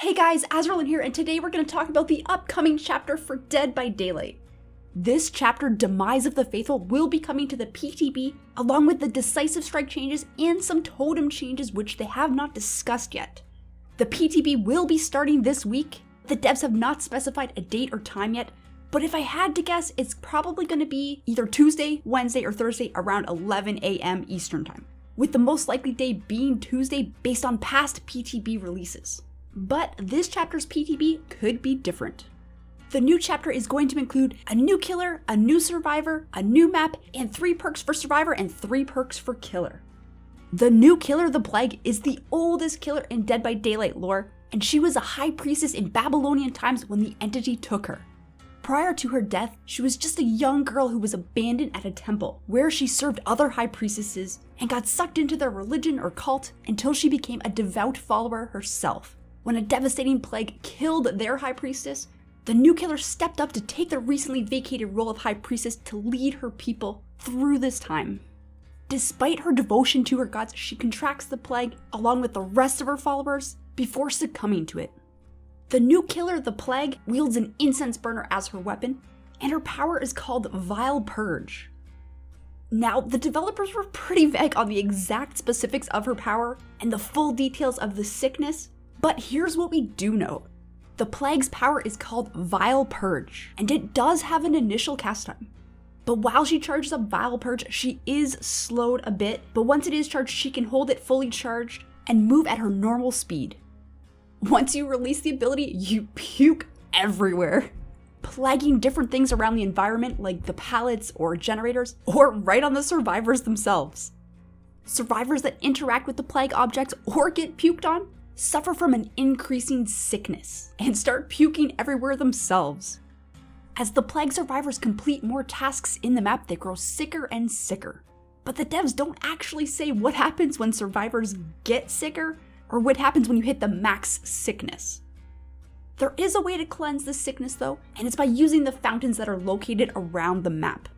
Hey guys, Azralynn here, and today we're going to talk about the upcoming chapter for Dead by Daylight. This chapter, Demise of the Faithful, will be coming to the PTB, along with the decisive strike changes and some totem changes which they have not discussed yet. The PTB will be starting this week. The devs have not specified a date or time yet, but if I had to guess, it's probably going to be either Tuesday, Wednesday, or Thursday around 11 a.m. Eastern Time, with the most likely day being Tuesday based on past PTB releases. But this chapter's PTB could be different. The new chapter is going to include a new killer, a new survivor, a new map, and 3 perks for survivor and 3 perks for killer. The new killer, the Plague, is the oldest killer in Dead by Daylight lore, and she was a high priestess in Babylonian times when the entity took her. Prior to her death, she was just a young girl who was abandoned at a temple, where she served other high priestesses and got sucked into their religion or cult until she became a devout follower herself. When a devastating plague killed their high priestess, the new killer stepped up to take the recently vacated role of high priestess to lead her people through this time. Despite her devotion to her gods, she contracts the plague along with the rest of her followers before succumbing to it. The new killer, the Plague, wields an incense burner as her weapon, and her power is called Vile Purge. Now, the developers were pretty vague on the exact specifics of her power and the full details of the sickness, but here's what we do know. The Plague's power is called Vile Purge, and it does have an initial cast time. But while she charges up Vile Purge, she is slowed a bit, but once it is charged, she can hold it fully charged and move at her normal speed. Once you release the ability, you puke everywhere, plaguing different things around the environment like the pallets or generators, or right on the survivors themselves. Survivors that interact with the Plague objects or get puked on suffer from an increasing sickness and start puking everywhere themselves. As the Plague survivors complete more tasks in the map, they grow sicker and sicker. But the devs don't actually say what happens when survivors get sicker or what happens when you hit the max sickness. There is a way to cleanse this sickness though, and it's by using the fountains that are located around the map.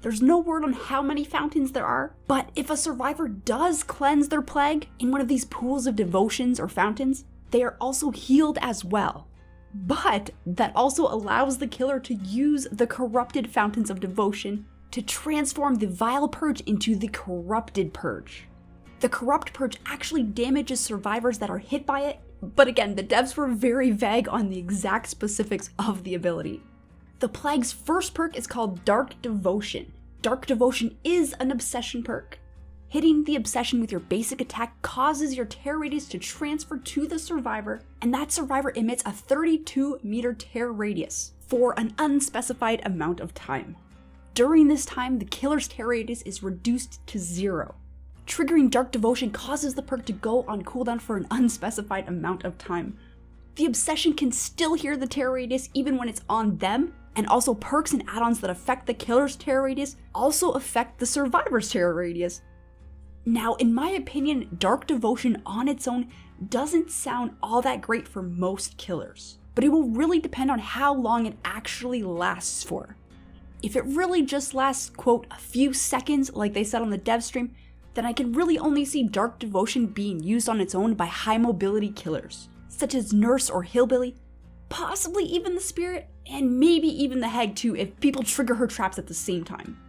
There's no word on how many fountains there are, but if a survivor does cleanse their plague in one of these pools of devotions or fountains, they are also healed as well. But that also allows the killer to use the corrupted fountains of devotion to transform the Vile Purge into the Corrupted Purge. The Corrupt Purge actually damages survivors that are hit by it, but again, the devs were very vague on the exact specifics of the ability. The Plague's first perk is called Dark Devotion. Dark Devotion is an obsession perk. Hitting the obsession with your basic attack causes your tear radius to transfer to the survivor, and that survivor emits a 32-meter tear radius for an unspecified amount of time. During this time, the killer's tear radius is reduced to 0. Triggering Dark Devotion causes the perk to go on cooldown for an unspecified amount of time. The obsession can still hear the tear radius even when it's on them, and also perks and add-ons that affect the killer's tear radius also affect the survivor's tear radius. Now, in my opinion, Dark Devotion on its own doesn't sound all that great for most killers, but it will really depend on how long it actually lasts for. If it really just lasts, quote, a few seconds like they said on the dev stream, then I can really only see Dark Devotion being used on its own by high mobility killers, such as Nurse or Hillbilly, possibly even the Spirit, and maybe even the Hag too if people trigger her traps at the same time.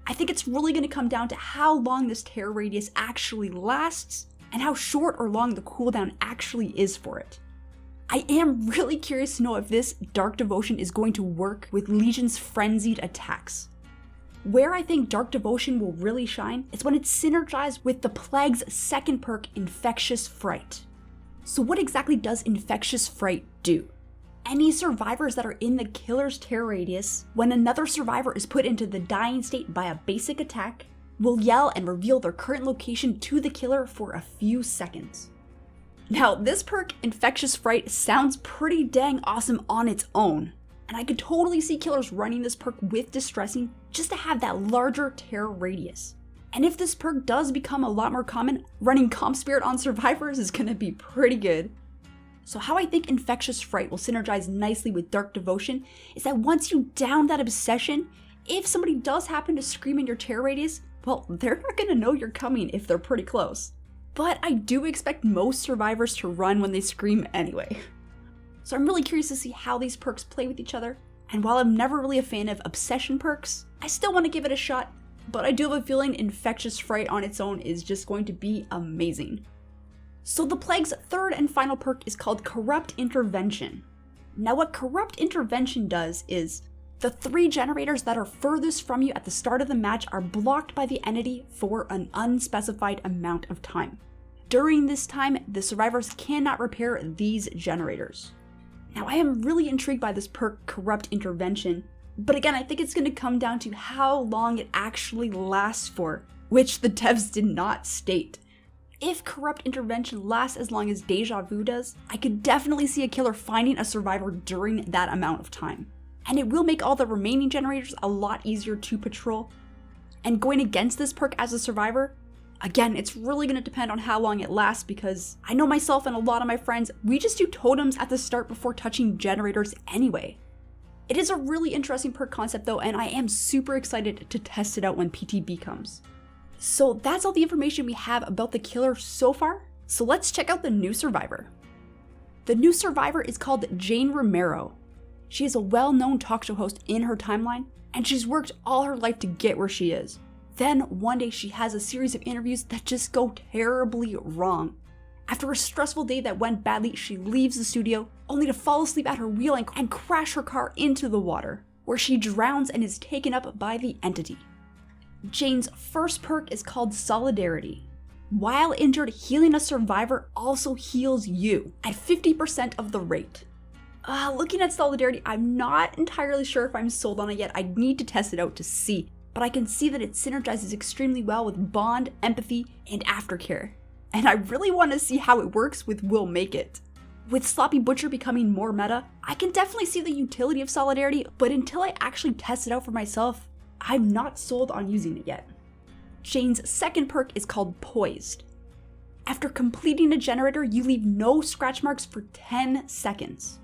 I think it's really going to come down to how long this tear radius actually lasts, and how short or long the cooldown actually is for it. I am really curious to know if this Dark Devotion is going to work with Legion's frenzied attacks. Where I think Dark Devotion will really shine is when it's synergized with the Plague's second perk, Infectious Fright. So what exactly does Infectious Fright do? Any survivors that are in the killer's tear radius, when another survivor is put into the dying state by a basic attack, will yell and reveal their current location to the killer for a few seconds. Now, this perk, Infectious Fright, sounds pretty dang awesome on its own, and I could totally see killers running this perk with Distressing just to have that larger tear radius. And if this perk does become a lot more common, running Comp Spirit on survivors is going to be pretty good. So how I think Infectious Fright will synergize nicely with Dark Devotion is that once you down that obsession, if somebody does happen to scream in your tear radius, well, they're not going to know you're coming if they're pretty close. But I do expect most survivors to run when they scream anyway. So I'm really curious to see how these perks play with each other. And while I'm never really a fan of obsession perks, I still want to give it a shot, but I do have a feeling Infectious Fright on its own is just going to be amazing. So the Plague's third and final perk is called Corrupt Intervention. Now what Corrupt Intervention does is, the 3 generators that are furthest from you at the start of the match are blocked by the entity for an unspecified amount of time. During this time, the survivors cannot repair these generators. Now I am really intrigued by this perk Corrupt Intervention, but again I think it's going to come down to how long it actually lasts for, which the devs did not state. If Corrupt Intervention lasts as long as Deja Vu does, I could definitely see a killer finding a survivor during that amount of time. And it will make all the remaining generators a lot easier to patrol. And going against this perk as a survivor, again, it's really going to depend on how long it lasts, because I know myself and a lot of my friends, we just do totems at the start before touching generators anyway. It is a really interesting perk concept though, and I am super excited to test it out when PTB comes. So that's all the information we have about the killer so far, so let's check out the new survivor. The new survivor is called Jane Romero. She is a well-known talk show host in her timeline, and she's worked all her life to get where she is. Then one day she has a series of interviews that just go terribly wrong. After a stressful day that went badly, she leaves the studio, only to fall asleep at her wheel and crash her car into the water, where she drowns and is taken up by the entity. Jane's first perk is called Solidarity. While injured, healing a survivor also heals you at 50% of the rate. Looking at Solidarity, I'm not entirely sure if I'm sold on it yet. I need to test it out to see, but I can see that it synergizes extremely well with Bond, Empathy, and Aftercare. And I really want to see how it works with Will Make It. With Sloppy Butcher becoming more meta, I can definitely see the utility of Solidarity, but until I actually test it out for myself, I'm not sold on using it yet. Jane's second perk is called Poised. After completing a generator, you leave no scratch marks for 10 seconds.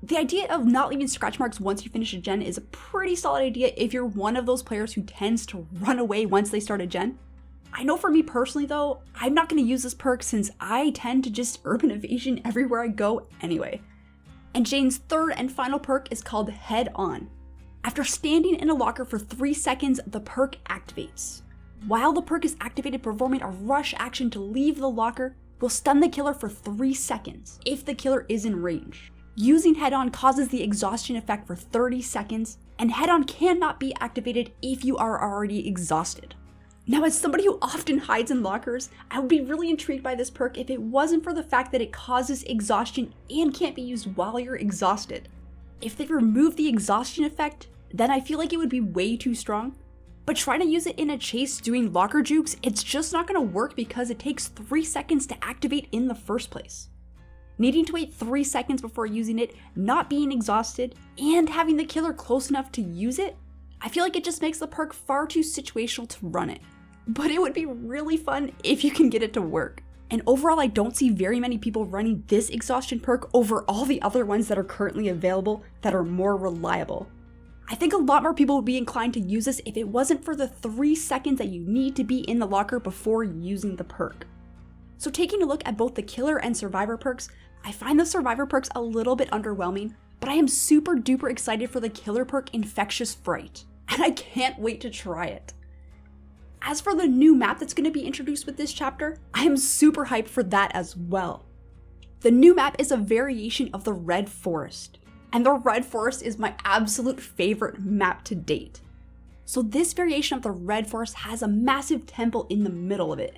The idea of not leaving scratch marks once you finish a gen is a pretty solid idea if you're one of those players who tends to run away once they start a gen. I know for me personally though, I'm not going to use this perk since I tend to just urban evasion everywhere I go anyway. And Jane's third and final perk is called Head On. After standing in a locker for 3 seconds, the perk activates. While the perk is activated, performing a rush action to leave the locker will stun the killer for 3 seconds if the killer is in range. Using Head On causes the exhaustion effect for 30 seconds, and Head On cannot be activated if you are already exhausted. Now, as somebody who often hides in lockers, I would be really intrigued by this perk if it wasn't for the fact that it causes exhaustion and can't be used while you're exhausted. If they remove the exhaustion effect, then I feel like it would be way too strong. But trying to use it in a chase doing locker jukes, it's just not going to work because it takes 3 seconds to activate in the first place. Needing to wait 3 seconds before using it, not being exhausted, and having the killer close enough to use it, I feel like it just makes the perk far too situational to run it. But it would be really fun if you can get it to work. And overall, I don't see very many people running this exhaustion perk over all the other ones that are currently available that are more reliable. I think a lot more people would be inclined to use this if it wasn't for the 3 seconds that you need to be in the locker before using the perk. So taking a look at both the killer and survivor perks, I find the survivor perks a little bit underwhelming, but I am super duper excited for the killer perk Infectious Fright, and I can't wait to try it. As for the new map that's going to be introduced with this chapter, I am super hyped for that as well. The new map is a variation of the Red Forest, and the Red Forest is my absolute favorite map to date. So this variation of the Red Forest has a massive temple in the middle of it.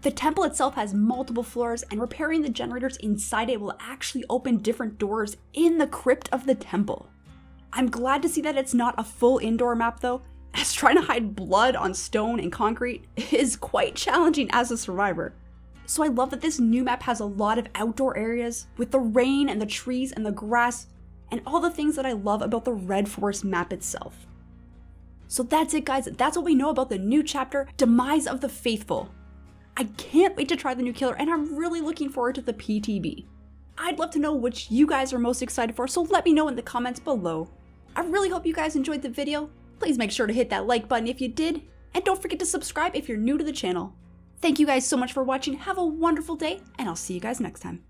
The temple itself has multiple floors, and repairing the generators inside it will actually open different doors in the crypt of the temple. I'm glad to see that it's not a full indoor map though, as trying to hide blood on stone and concrete is quite challenging as a survivor. So I love that this new map has a lot of outdoor areas with the rain and the trees and the grass and all the things that I love about the Red Forest map itself. So that's it guys, that's what we know about the new chapter, Demise of the Faithful. I can't wait to try the new killer, and I'm really looking forward to the PTB. I'd love to know which you guys are most excited for, so let me know in the comments below. I really hope you guys enjoyed the video. Please make sure to hit that like button if you did, and don't forget to subscribe if you're new to the channel. Thank you guys so much for watching, have a wonderful day, and I'll see you guys next time.